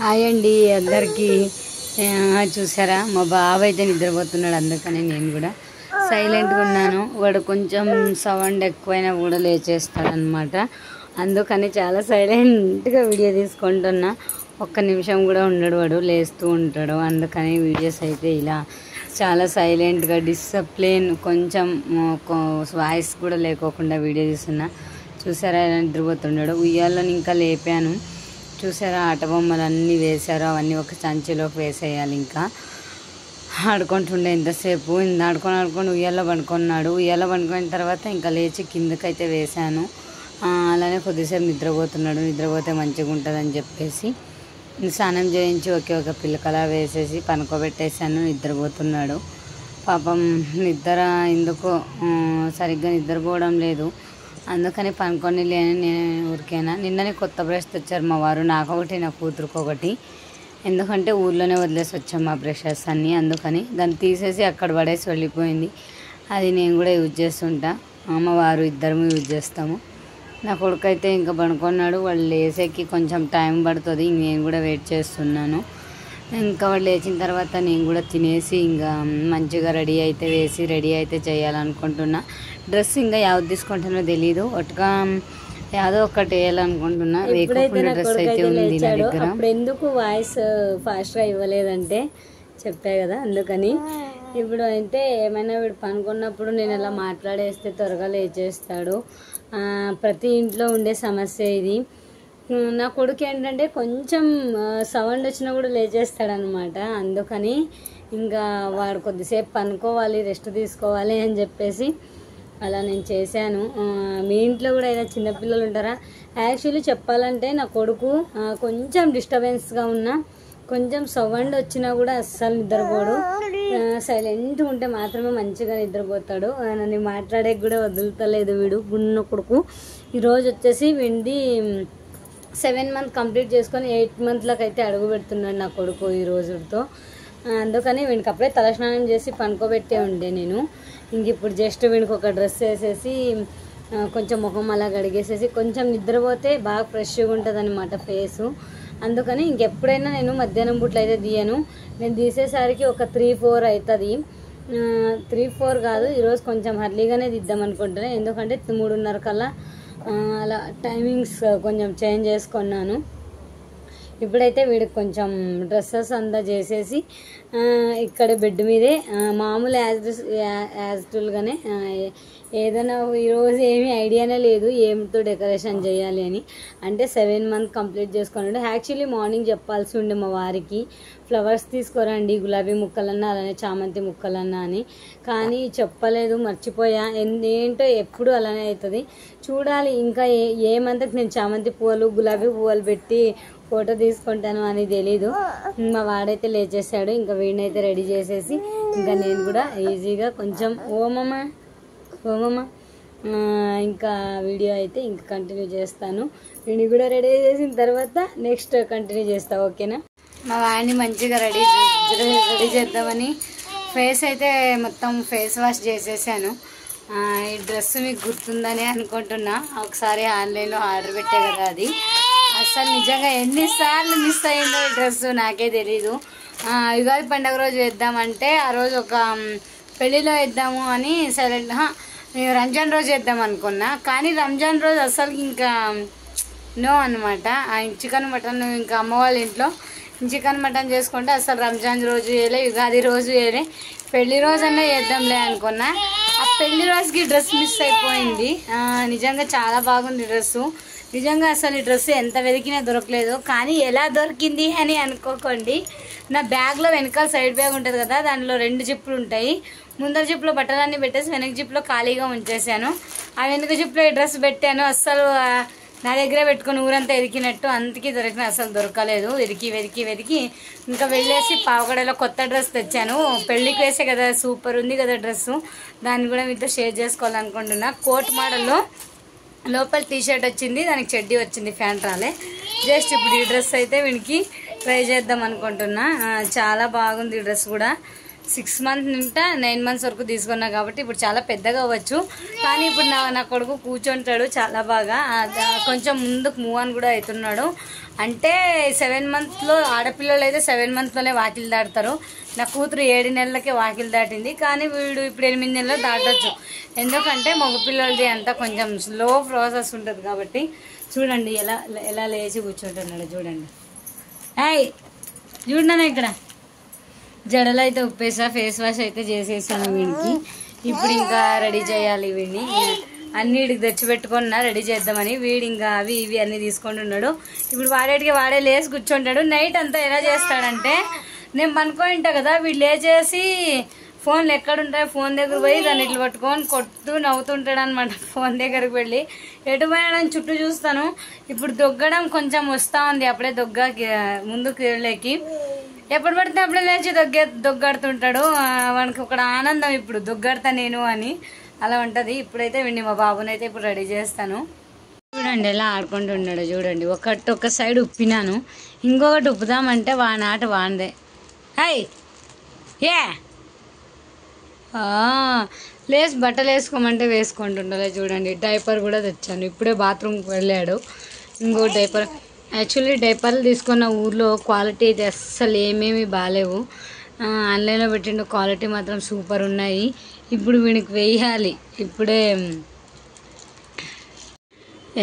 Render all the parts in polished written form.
Hi అండి అందరికీ. చూసారా మా బాబు అయితే నిద్రపోతున్నాడు, అందుకని నేను కూడా సైలెంట్గా ఉన్నాను. వాడు కొంచెం సౌండ్ ఎక్కువైనా కూడా లేచేస్తాడనమాట, అందుకని చాలా సైలెంట్గా వీడియో తీసుకుంటున్నా. ఒక్క నిమిషం కూడా ఉండడు, వాడు లేస్తూ ఉంటాడు. అందుకని వీడియోస్ అయితే ఇలా చాలా సైలెంట్గా డిసిప్లిన్, కొంచెం వాయిస్ కూడా లేకోకుండా వీడియో తీస్తున్నా. చూసారా నిద్రపోతున్నాడు. ఉయ్యాలని ఇంకా లేపాను. చూసారా ఆట బొమ్మలు అన్నీ వేశారు, అవన్నీ ఒక సంచిలోకి వేసేయాలి. ఇంకా ఆడుకుంటుండే ఇంతసేపు, ఆడుకొని ఉయ్యాలో పడుకున్నాడు. ఉయ్యాలో పడుకున్న తర్వాత ఇంకా లేచి కిందకైతే వేశాను. అలానే కొద్దిసేపు నిద్రపోతున్నాడు. నిద్రపోతే మంచిగా ఉంటుందని చెప్పేసి స్నానం చేయించి ఒక పిల్లకలా వేసేసి పనుకోబెట్టేశాను. నిద్రపోతున్నాడు. పాపం నిద్ర ఎందుకో సరిగ్గా నిద్రపోవడం లేదు, అందుకని పనుకొని లేని నేను ఊరికేనా. నిన్ననే కొత్త బ్రష్ తెచ్చారు మా వారు, నాకొకటి నా కూతురుకు ఒకటి. ఎందుకంటే ఊర్లోనే వదిలేసి వచ్చాం మా బ్రషెస్ అన్నీ, అందుకని దాన్ని తీసేసి అక్కడ పడేసి వెళ్ళిపోయింది. అది నేను కూడా యూజ్ చేస్తుంటా, మా వారు ఇద్దరము యూజ్ చేస్తాము. నా కొడుకు అయితే ఇంకా పడుకున్నాడు. వాళ్ళు లేసేకి కొంచెం టైం పడుతుంది, నేను కూడా వెయిట్ చేస్తున్నాను. ఇంకా వాళ్ళు లేచిన తర్వాత నేను కూడా తినేసి ఇంకా మంచిగా రెడీ అయితే చేయాలనుకుంటున్నా. డ్రెస్ ఇంకా యావత్ తీసుకుంటానో తెలీదు, ఒట్టుగా యాదో ఒకటి వేయాలనుకుంటున్నా. డ్రెస్ అయితే ఉంది నా దగ్గర. అప్పుడు ఎందుకు వాయిస్ ఫాస్ట్గా ఇవ్వలేదంటే చెప్పా కదా, అందుకని. ఇప్పుడు అయితే ఏమైనా వీడు పనుకున్నప్పుడు నేను అలా మాట్లాడేస్తే త్వరగా లేచేస్తాడు. ప్రతి ఇంట్లో ఉండే సమస్య ఇది. నా కొడుకు ఏంటంటే కొంచెం సౌండ్ వచ్చినా కూడా లేచేస్తాడనమాట. అందుకని ఇంకా వాడు కొద్దిసేపు పనుకోవాలి, రెస్ట్ తీసుకోవాలి అని చెప్పేసి అలా నేను చేశాను. మీ ఇంట్లో కూడా ఏదైనా చిన్నపిల్లలు ఉంటారా? యాక్చువల్లీ చెప్పాలంటే నా కొడుకు కొంచెం డిస్టర్బెన్స్గా ఉన్నా, కొంచెం సౌండ్ వచ్చినా కూడా అస్సలు నిద్రపోడు. సైలెంట్గా ఉంటే మాత్రమే మంచిగా నిద్రపోతాడు. నన్ను మాట్లాడే కూడా వదులుతలేదు వీడు, గున్న కొడుకు. ఈరోజు వచ్చేసి వీడి 7 months కంప్లీట్ చేసుకొని 8 monthsలకు అయితే అడుగు పెడుతున్నాడు నా కొడుకు ఈ రోజుతో. అందుకని వీడికి అప్పుడే తలస్నానం చేసి పనుకోబెట్టే ఉండే నేను. ఇంక ఇప్పుడు జస్ట్ వీడికి ఒక డ్రెస్ వేసేసి కొంచెం ముఖం అలా కడిగేసేసి కొంచెం నిద్రపోతే బాగా ఫ్రెష్గా ఉంటుంది అనమాట ఫేసు. అందుకని ఇంకెప్పుడైనా నేను మధ్యాహ్నం పూట్లు అయితే తీయను. నేను తీసేసరికి ఒక 3-4 అవుతుంది. 3-4 కాదు, ఈరోజు కొంచెం అర్లీగానే తీద్దాం అనుకుంటున్నాను. ఎందుకంటే 3:30 కల్లా అలా టైమింగ్స్ కొంచెం చేంజ్ చేసుకున్నాను. ఇప్పుడైతే వీడికి కొంచెం డ్రెస్సెస్ అంతా చేసేసి ఇక్కడ బెడ్ మీదే మామూలు యాజ్యూజువల్గానే ఏదైనా ఈరోజు ఏమీ ఐడియానే లేదు ఏమితో డెకరేషన్ చేయాలి అని. అంటే 7 months కంప్లీట్ చేసుకున్నాడు. యాక్చువల్లీ మార్నింగ్ చెప్పాల్సి ఉండే మా వారికి, ఫ్లవర్స్ తీసుకోరండి, గులాబీ ముక్కలన్నా అలానే చామంతి ముక్కలన్నా అని. కానీ చెప్పలేదు, మర్చిపోయా. ఏంటో ఎప్పుడు అలానే అవుతుంది. చూడాలి ఇంకా ఏ మంత్కి నేను చామంతి పువ్వులు గులాబీ పువ్వులు పెట్టి ఫోటో తీసుకుంటాను అని తెలీదు. మా వాడైతే లేచేసాడు. ఇంకా వీడినైతే రెడీ చేసేసి ఇంకా నేను కూడా ఈజీగా కొంచెం ఓమమ్మ ఇంకా వీడియో అయితే ఇంకా కంటిన్యూ చేస్తాను. వీడిని కూడా రెడీ చేసిన తర్వాత నెక్స్ట్ కంటిన్యూ చేస్తా, ఓకేనా? మా వాడిని మంచిగా రెడీ చేద్దామని ఫేస్ అయితే మొత్తం ఫేస్ వాష్ చేసేసాను. ఈ డ్రెస్ మీకు గుర్తుందని అనుకుంటున్నా. ఒకసారి ఆన్లైన్లో ఆర్డర్ పెట్టే కదా, అది అసలు నిజంగా ఎన్నిసార్లు మిస్ అయ్యిందో ఈ డ్రెస్ నాకే తెలీదు. యుగాది పండుగ రోజు వేద్దామంటే ఆ రోజు ఒక పెళ్ళిలో వేద్దాము అని రంజాన్ రోజు వేద్దాం అనుకున్నా. కానీ రంజాన్ రోజు అసలు ఇంకా నో అనమాట. చికెన్ మటన్ ఇంకా అమ్మ వాళ్ళ ఇంట్లో చికెన్ మటన్ చేసుకుంటే అసలు రంజాన్ రోజు వేయలే, యుగాది రోజు వేయలే. పెళ్లి రోజన్నా వేద్దాంలే అనుకున్నా. ఆ పెళ్లి రోజుకి డ్రెస్ మిస్ అయిపోయింది. నిజంగా చాలా బాగుంది డ్రెస్సు. నిజంగా అసలు ఈ డ్రెస్ ఎంత వెతికినా దొరకలేదు. కానీ ఎలా దొరికింది అని అనుకోకండి. నా బ్యాగ్లో వెనకాల సైడ్ బ్యాగ్ ఉంటుంది కదా, దాంట్లో 2 జిప్పులు ఉంటాయి. ముందర జిప్లో బట్టలన్నీ పెట్టేసి వెనక జిప్లో ఖాళీగా ఉంచేసాను. ఆ వెనక జిప్లో ఈ డ్రెస్ పెట్టాను. అస్సలు నా దగ్గరే పెట్టుకుని ఊరంతా ఎదికినట్టు, అందుకే దొరికిన అసలు దొరకలేదు. వెతికి ఇంకా వెళ్ళేసి పావగడలో కొత్త డ్రెస్ తెచ్చాను. పెళ్ళికి వేసే కదా, సూపర్ ఉంది కదా డ్రెస్సు. దాన్ని కూడా మీతో షేర్ చేసుకోవాలనుకుంటున్నా. కోట్ మోడల్లో లోపల టీషర్ట్ వచ్చింది, దానికి చెడ్డీ వచ్చింది, ప్యాంట్ రాలే. జస్ట్ ఇప్పుడు ఈ డ్రెస్ అయితే వీనికి ట్రై చేద్దాం అనుకుంటున్నా. చాలా బాగుంది ఈ డ్రెస్ కూడా. 6 months నుండి 9 months వరకు తీసుకున్నా కాబట్టి ఇప్పుడు చాలా పెద్దగా అవ్వచ్చు. కానీ ఇప్పుడు నా కొడుకు కూర్చుంటాడు చాలా బాగా. కొంచెం ముందుకు మూవ్ అని కూడా అవుతున్నాడు. అంటే 7 monthsలో ఆడపిల్లలు అయితే 7 monthsలోనే వాకిలు దాటుతారు. నా కూతురు 7 నెలలకే వాకిలు దాటింది. కానీ వీడు ఇప్పుడు 8 నెలలు దాటచ్చు. ఎందుకంటే మగపిల్లలది అంతా కొంచెం స్లో ప్రాసెస్ ఉంటుంది కాబట్టి. చూడండి ఎలా లేచి కూర్చుంటున్నాడు చూడండి. ఏయ్ చూడన్నా ఇక్కడ జడలు అయితే ఉప్పేసా, ఫేస్ వాష్ అయితే చేసేసాను వీడికి. ఇప్పుడు ఇంకా రెడీ చేయాలి వీడిని. అన్ని వీడికి తెచ్చిపెట్టుకున్నా రెడీ చేద్దామని. వీడు ఇంకా అవి ఇవి అన్నీ తీసుకుంటున్నాడు. ఇప్పుడు వాడే లేచి కూర్చుంటాడు. నైట్ అంతా ఎలా చేస్తాడంటే, నేను పనుకొని ఉంటా కదా, వీడు లేచేసి ఫోన్లు ఎక్కడుంటాయి ఫోన్ దగ్గర పోయి దాన్ని ఇట్లా పట్టుకొని కొడుతూ నవ్వుతుంటాడు అనమాట. ఫోన్ దగ్గరకు వెళ్ళి ఎటు పోయినా చుట్టూ చూస్తాను. ఇప్పుడు దొగ్గడం కొంచెం వస్తూ ఉంది. అప్పుడే ముందుకు వెళ్ళేకి ఎప్పుడు పడితే అప్పుడే లేచి దొగ్గాడుతుంటాడు. వానికి ఒక ఆనందం ఇప్పుడు దొగ్గాడతా నేను అని అలా ఉంటుంది. ఇప్పుడైతే వీడిని మా బాబునైతే ఇప్పుడు రెడీ చేస్తాను. చూడండి ఎలా ఆడుకుంటున్నాడు చూడండి. ఒక సైడ్ ఉప్పినాను, ఇంకొకటి ఉప్పుదామంటే వానాట వాందే. హై ఏ లేచి బట్టలు వేసుకోమంటే వేసుకుంటుండలే చూడండి. డైపర్ కూడా తెచ్చాను. ఇప్పుడే బాత్రూమ్కి వెళ్ళాడు. ఇంకో డైపర్, యాక్చువల్లీ డైపర్లు తీసుకున్న ఊర్లో క్వాలిటీ అయితే అస్సలు ఏమేమి బాగాలేవు. ఆన్లైన్లో పెట్టిన క్వాలిటీ మాత్రం సూపర్ ఉన్నాయి. ఇప్పుడు వీడికి వేయాలి. ఇప్పుడే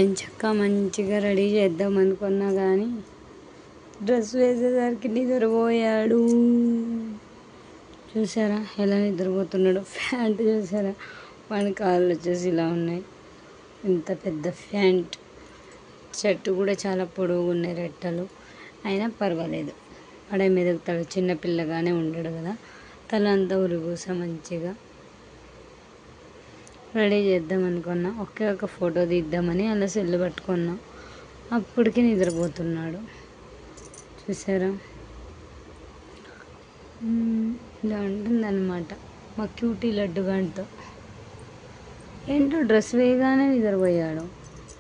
ఎంచక్క మంచిగా రెడీ చేద్దాం అనుకున్నా కానీ డ్రెస్ వేసేసరికి నిద్రపోయాడు. చూసారా ఎలా నిద్రపోతున్నాడు. ప్యాంట్ చూసారా, వాడి కాళ్ళు వచ్చేసి ఇలా ఉన్నాయి. ఇంత పెద్ద ప్యాంట్. చెట్టు కూడా చాలా పొడవుగా ఉన్నాయి రెట్టలు. అయినా పర్వాలేదు, వాడే మెదుగుతాడు. చిన్నపిల్లగానే ఉండడు కదా. తల అంతా ఉరిగూస మంచిగా రెడీ చేద్దాం అనుకున్నా. ఒక ఫోటో తీద్దామని అలా సెల్లు పట్టుకున్నా. అప్పటికి నిద్రపోతున్నాడు. చూసారా ఇలా ఉంటుందన్నమాట మా క్యూటీ లడ్డు గంటతో. ఏంటో డ్రెస్ వేయగానే నిద్రపోయాడు.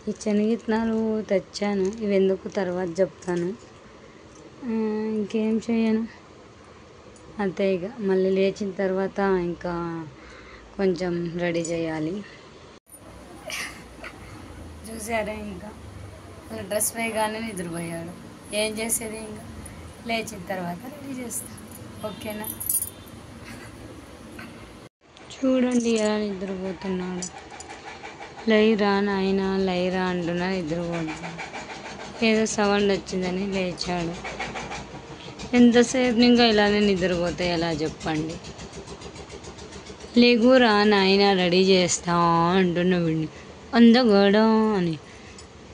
ఈ శనగిత్తనాలు తెచ్చాను, ఇవి ఎందుకు తర్వాత చెప్తాను. ఇంకేం చేయను అంతే. ఇక మళ్ళీ లేచిన తర్వాత ఇంకా కొంచెం రెడీ చేయాలి. చూసారా ఇంకా డ్రెస్ వేయగానే నిద్రపోయాడు. ఏం చేసేది, ఇంకా లేచిన తర్వాత రెడీ చేస్తా. ఓకేనా. చూడండి ఎలా నిద్రపోతున్నాడు. లైరా నాయన లైరా అంటున్నా నిద్రపోతున్నాడు. ఏదో సౌండ్ వచ్చిందని లేచాడు. ఎంతసేపు ఇంకా ఇలానే నిద్రపోతాయి ఎలా చెప్పండి. లేగురా నాయన రెడీ చేస్తా అంటున్నా వీడిని. అందగడా అని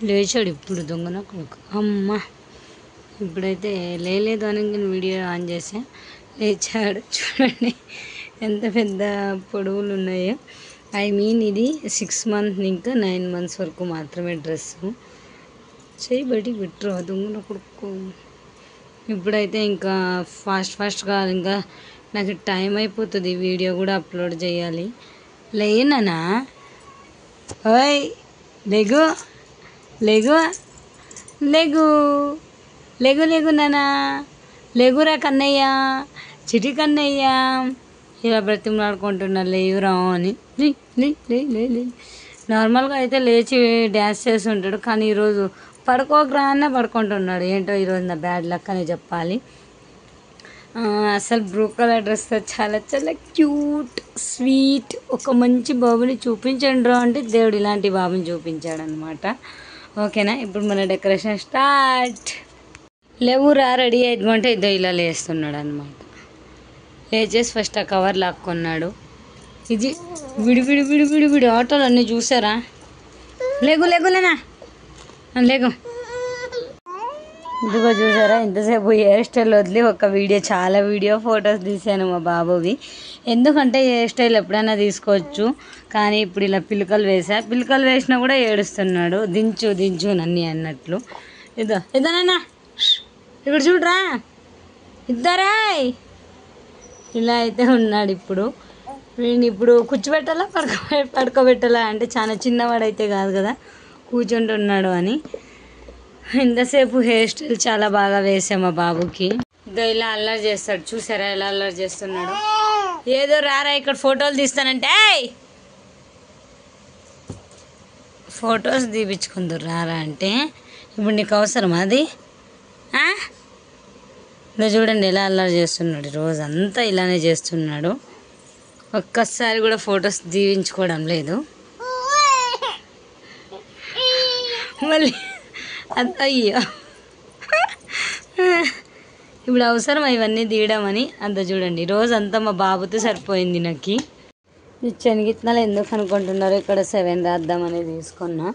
లేచాడు ఇప్పుడు దొంగన కొడుకు. అమ్మ ఇప్పుడైతే లేదు అని వీడియో ఆన్ చేసా. లేచాడు. చూడండి ఎంత పెద్ద పొడవులు ఉన్నాయో. ఇది 6 months ఇంకా 9 months వరకు మాత్రమే డ్రెస్సు. చేయి బయటికి పెట్టరు దొంగన కొడుకు. ఇప్పుడైతే ఇంకా ఫాస్ట్గా ఇంకా నాకు టైం అయిపోతుంది. వీడియో కూడా అప్లోడ్ చేయాలి. లేనా ఓయ్ లేగు లేగు లేగు లేగు లేగు నానా లేగురా కన్నయ్య చిటి కన్నయ్య ఇలా బ్రతిమలాడుకుంటున్నా లేవురా అని. నార్మల్గా అయితే లేచి డ్యాన్స్ చేసి ఉంటాడు. కానీ ఈరోజు పడుకోకరా అన్న పడుకుంటున్నాడు. ఏంటో ఈరోజు నా బ్యాడ్ లక్ అని చెప్పాలి. అసలు బ్లూ కలర్ డ్రెస్తో చాలా చాలా క్యూట్ స్వీట్ ఒక మంచి బాబుని చూపించండి రా అంటే దేవుడు ఇలాంటి బాబుని చూపించాడు అనమాట. ఓకేనా. ఇప్పుడు మన డెకరేషన్ స్టార్ట్. లేవురా రెడీ అయిపోంటే ఇద్దరు ఇలా లేస్తున్నాడు అనమాట. లేచేసి ఫస్ట్ ఆ కవర్ లాక్కున్నాడు. ఇది విడి ఆటోలు అన్నీ చూసారా. లేగులేనా లేగు. ఇదిగో చూసారా ఇంతసేపు హెయిర్ స్టైల్ వదిలి చాలా వీడియో ఫొటోస్ తీసాను మా బాబువి. ఎందుకంటే హెయిర్ స్టైల్ ఎప్పుడైనా తీసుకోవచ్చు. కానీ ఇప్పుడు ఇలా పిలకలు వేసినా కూడా ఏడుస్తున్నాడు. దించు నన్ను అన్నట్లు. ఇదోనా ఇక్కడ చూడరా ఇద్దరా ఇలా అయితే ఉన్నాడు. వీడిని ఇప్పుడు కూర్చోబెట్టాలా పడుకోబెట్టాలా అంటే చాలా చిన్నవాడైతే కాదు కదా కూర్చుంటున్నాడు అని. ఇంతసేపు హెయిర్ స్టైల్ చాలా బాగా వేసాం మా బాబుకి. ఇలా అల్లరి చేస్తాడు. చూసారా ఎలా అల్లరి చేస్తున్నాడు. ఏదో రారా ఇక్కడ ఫోటోలు తీస్తానంటే ఫొటోస్ తీపించుకుందరు రారా అంటే ఇప్పుడు నీకు అవసరం అది ఇలా చూడండి ఎలా అల్లరి చేస్తున్నాడు రోజంతా ఇలానే చేస్తున్నాడు ఒక్కసారి కూడా ఫొటోస్ దీవించుకోవడం లేదు మళ్ళీ అయ్యో ఇప్పుడు అవసరం ఇవన్నీ తీయడం అని అంత చూడండి రోజంతా మా బాబుతో సరిపోయింది నాకు శనగిత్తనాలు ఎందుకు అనుకుంటున్నారు ఇక్కడ 7 రాద్దామని తీసుకున్నా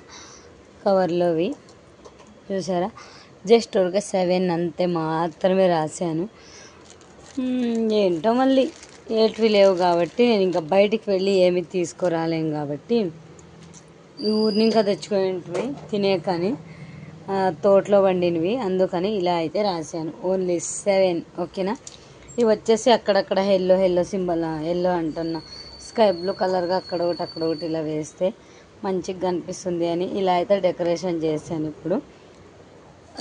కవర్లోవి చూసారా జస్ట్ ఒక 7 అంతే మాత్రమే రాశాను ఏంటో మళ్ళీ 8 లేవు కాబట్టి నేను ఇంకా బయటికి వెళ్ళి ఏమి తీసుకురాలేం కాబట్టి ఊరిని ఇంకా తెచ్చుకునేవి తినే కానీ తోటలో వండినవి అందుకని ఇలా అయితే రాశాను ఓన్లీ 7 ఓకేనా ఇవి వచ్చేసి అక్కడక్కడ ఎల్లో సింబల్ ఎల్లో అంటున్నా స్కై బ్లూ కలర్గా అక్కడ ఒకటి ఇలా వేస్తే మంచిగా కనిపిస్తుంది అని ఇలా అయితే డెకరేషన్ చేశాను ఇప్పుడు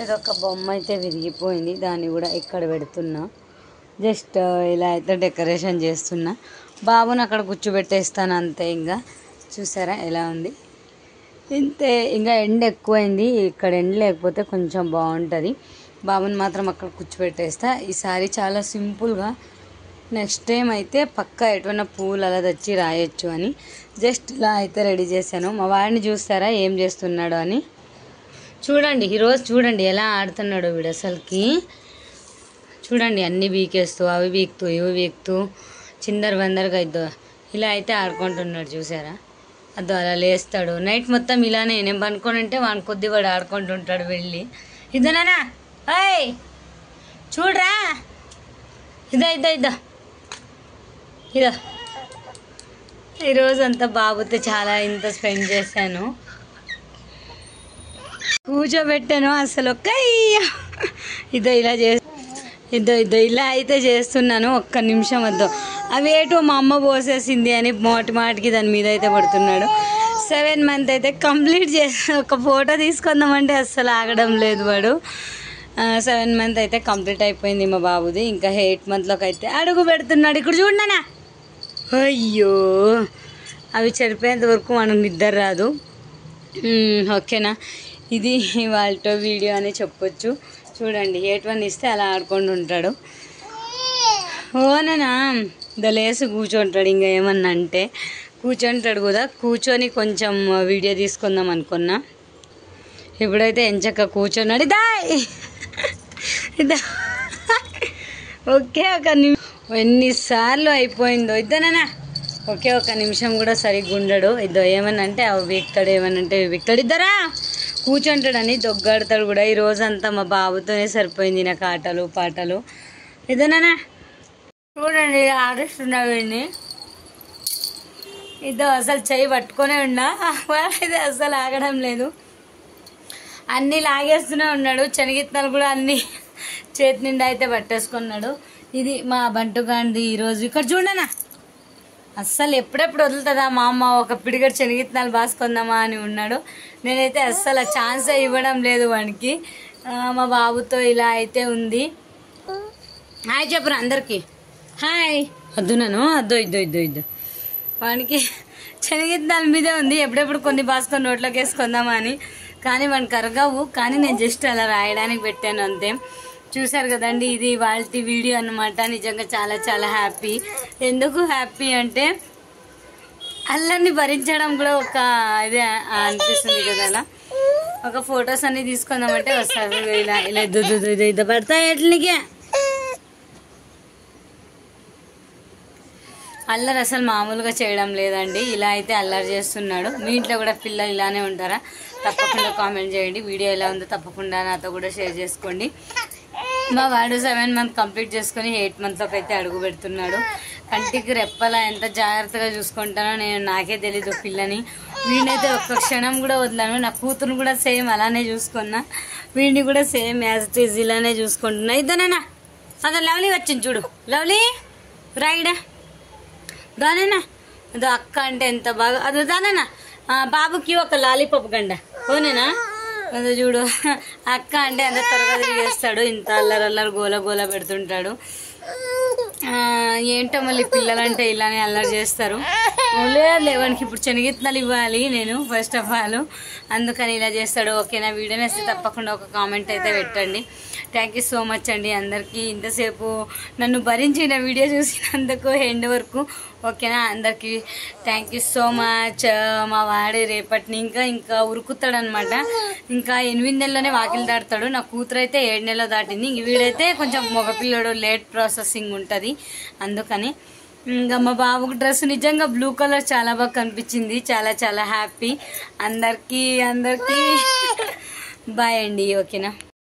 ఇది ఒక బొమ్మ అయితే విరిగిపోయింది దాన్ని కూడా ఇక్కడ పెడుతున్నా జస్ట్ ఇలా అయితే డెకరేషన్ చేస్తున్నా బాబుని అక్కడ కూర్చోబెట్టేస్తాను అంతే ఇంకా చూసారా ఎలా ఉంది ఇంతే ఇంకా ఎండ ఎక్కువైంది ఇక్కడ ఎండ లేకపోతే కొంచెం బాగుంటుంది బాబుని మాత్రం అక్కడ కూర్చోబెట్టేస్తా ఈసారి చాలా సింపుల్గా నెక్స్ట్ టైం అయితే పక్కా ఎటువంటి పూలు అలా తెచ్చి రాయొచ్చు అని జస్ట్ ఇలా అయితే రెడీ చేశాను మా వాడిని చూస్తారా ఏం చేస్తున్నాడు అని చూడండి ఈరోజు చూడండి ఎలా ఆడుతున్నాడు వీడు అసలుకి చూడండి అన్నీ బీకేస్తూ అవి బీక్తూ ఇవి బీక్తూ చిందరబందరగా ఇద్దో ఇలా అయితే ఆడుకుంటున్నాడు చూసారా అదో అలా లేస్తాడు నైట్ మొత్తం ఇలానే నేను పనుకొని ఉంటే వాడిని కొద్ది వాడు ఆడుకుంటుంటాడు వెళ్ళి ఇద్దనా అయ్ చూడరా ఇదా ఈరోజు అంతా బాబుతో చాలా ఇంత స్పెండ్ చేశాను కూర్చోబెట్టాను అసలు ఇదో ఇలా అయితే చేస్తున్నాను ఒక్క నిమిషం వద్దు అవేటో మా అమ్మ పోసేసింది అని మాటికి దాని మీద అయితే పడుతున్నాడు 7 మంత్ అయితే కంప్లీట్ చేసి ఒక ఫోటో తీసుకుందామంటే అస్సలు ఆగడం లేదు వాడు 7 మంత్ అయితే కంప్లీట్ అయిపోయింది మా బాబుది ఇంకా 8 మంత్లోకి అయితే అడుగు పెడుతున్నాడు ఇక్కడ చూడనా అయ్యో అవి చనిపోయేంత వరకు మనకు నిద్ర రాదు ఓకేనా ఇది వాళ్ళతో వీడియో అని చెప్పొచ్చు చూడండి 8 ఇస్తే అలా ఆడుకొని ఉంటాడు ఓనా దలేసి కూర్చుంటాడు ఇంకా ఏమన్నా అంటే కూర్చుంటాడు కదా కూర్చొని కొంచెం వీడియో తీసుకుందాం అనుకున్నా ఇప్పుడైతే ఎంచక్క కూర్చున్నాడు ఇదా ఓకే ఒక ఎన్నిసార్లు అయిపోయిందో ఇద్దనా ఒకే ఒక నిమిషం కూడా సరిగ్గా ఉండడు ఇద్దో ఏమన్నా అంటే అవి వీక్తాడు ఏమన్నా అంటే వీక్తాడు ఇద్దరా కూర్చుంటాడని దొగ్గాడతాడు కూడా ఈ రోజంతా మా బాబుతోనే సరిపోయింది నాకు ఆటలు పాటలు ఇదేనా చూడండి ఆడిస్తున్నా వీడిని ఇదో అసలు చెయ్యి పట్టుకొనే ఉన్నా వాడైతే అసలు ఆగడం లేదు అన్నీ లాగేస్తూనే ఉన్నాడు శనగిత్తనాలు కూడా అన్నీ చేతి నిండా అయితే పట్టేసుకున్నాడు ఇది మా బంటుగాండి ఈరోజు ఇక్కడ చూడనా అస్సలు ఎప్పుడెప్పుడు వదులుతుందా మా అమ్మ ఒక పిడిగడు శనగిత్తనాలు బాసుకుందామా అని ఉన్నాడు నేనైతే అస్సలు ఛాన్సే ఇవ్వడం లేదు వానికి మా బాబుతో ఇలా అయితే ఉంది హాయ్ చెప్పరు అందరికి హాయ్ వద్దు నన్ను ఇద్దో వానికి శనగిత్తనాల మీదే ఉంది ఎప్పుడెప్పుడు కొన్ని బాసుకొని నోట్లోకి వేసుకుందామా అని కానీ వానికి అరగవు కానీ నేను జస్ట్ అలా రాయడానికి పెట్టాను అంతే చూసారు కదండి ఇది వాళ్ళ వీడియో అన్నమాట నిజంగా చాలా చాలా హ్యాపీ ఎందుకు హ్యాపీ అంటే అల్లరిని భరించడం కూడా ఒక ఇదే అనిపిస్తుంది కదా అలా ఒక ఫొటోస్ అన్ని తీసుకుందామంటే వస్తారు ఇలా ఇలా ఇది పడతాయి ఎట్లకే అల్లరి అసలు మామూలుగా చేయడం లేదండి ఇలా అయితే అల్లరి చేస్తున్నాడు మీ ఇంట్లో కూడా పిల్లలు ఇలానే ఉంటారా తప్పకుండా కామెంట్ చేయండి వీడియో ఎలా ఉందో తప్పకుండా నాతో కూడా షేర్ చేసుకోండి మా వాడు 7 మంత్ కంప్లీట్ చేసుకుని 8 మంత్లోకి అయితే అడుగు పెడుతున్నాడు కంటికి రెప్పలా ఎంత జాగ్రత్తగా చూసుకుంటానో నేను నాకే తెలీదు పిల్లని వీడినైతే ఒక్క క్షణం కూడా వదలను నా కూతురు కూడా సేమ్ అలానే చూసుకున్నా వీడిని కూడా సేమ్ యాజ్ ఇట్ ఈజ్ ఇలానే చూసుకుంటున్నా ఇద్దనేనా అదే లవ్లీ వచ్చింది చూడు లవ్లీ రైడా దానేనా అదో అక్క అంటే ఎంత బాగా అదో దానేనా బాబుకి ఒక లాలీపాప్ గండ ఓనేనా అదో చూడు అక్క అంటే అంత త్వరగా తిరిగేస్తాడు ఇంత అల్లరి గోల పెడుతుంటాడు ఏంటో మళ్ళీ పిల్లలంటే ఇలానే అల్లరి చేస్తారు. లేదు వానికి ఇప్పుడు శనగిత్తనాలు ఇవ్వాలి నేను ఫస్ట్ ఆఫ్ ఆల్, అందుకని ఇలా చేస్తాడు. ఓకేనా, వీడియో నచ్చితే తప్పకుండా ఒక కామెంట్ అయితే పెట్టండి. థ్యాంక్ యూ సో మచ్ అండి అందరికీ ఇంతసేపు నన్ను భరించిన వీడియో చూసినందుకు ఎండ్ వరకు. ఓకేనా, అందరికీ థ్యాంక్ యూ సో మచ్. మా వాడే రేపటిని ఇంకా ఉరుకుతాడనమాట. ఇంకా 8 నెలలోనే వాకిలు దాటుతాడు. నా కూతురు అయితే 7 నెలలు దాటింది. ఇంక వీడైతే కొంచెం మగపిల్లడు, లేట్ ప్రాసెసింగ్ ఉంటుంది. అందుకని ఇంకా మా బాబుకు డ్రెస్ నిజంగా బ్లూ కలర్ చాలా బాగా కనిపించింది. చాలా చాలా హ్యాపీ. అందరికీ బాయ్ అండి. ఓకేనా.